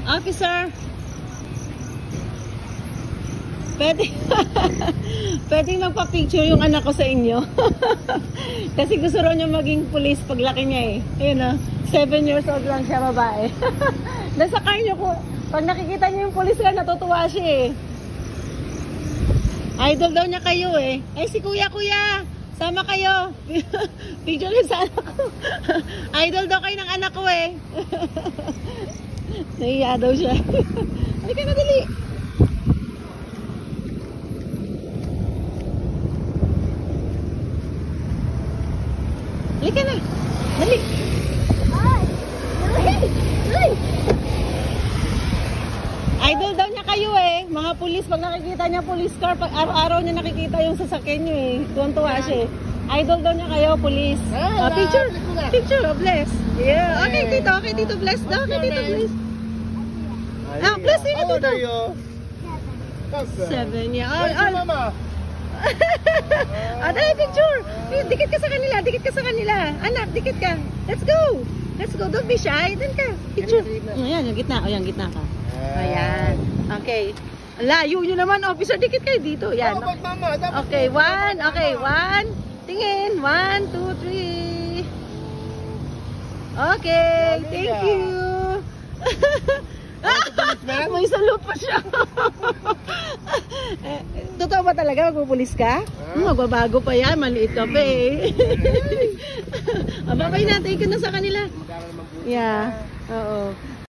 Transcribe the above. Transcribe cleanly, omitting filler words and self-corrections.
Officer, pwedeng magpa-picture yung anak ko sa inyo. Kasi gusto rin niya maging police paglaki niya eh. Ayun o, 7 years old lang siya, babae. Nasa car niyo ko, pag nakikita niyo yung police ka, natutuwa siya eh. Idol daw niya kayo eh. Ay si kuya, sama kayo. Picture rin sa anak ko. Idol daw kayo ng anak ko eh. Nahiya daw siya. Halika na, dali. Halika na. Dali. Idol daw niya kayo eh. Mga pulis, pag nakikita niya police car, pag araw-araw niya nakikita yung sasakyan niyo eh. Tuwan-tuwa siya eh. Idol daw niya kayo, police. Picture, bless. Yeah. Okay, Tito, bless daw. Okay, Tito, bless. Ah, bless din ito daw. 7, yeah. Mama. Dahil picture. Dikit ka sa kanila. Anak, dikit ka. Let's go. Don't be shy. Doon ka. Picture. Ayan, yung gitna. Ayan, gitna ka. Ayan. Okay. Layo nyo naman, officer. Dikit kayo dito. Yan. Okay, one. Tingin. 1, 2, 3. Okay. Thank you. May salute pa siya. Totoo ba talaga magpupulis ka? Magbabago pa yan. Maliit ka pa eh. Babay na. Thank you na sa kanila. Yeah. Oo.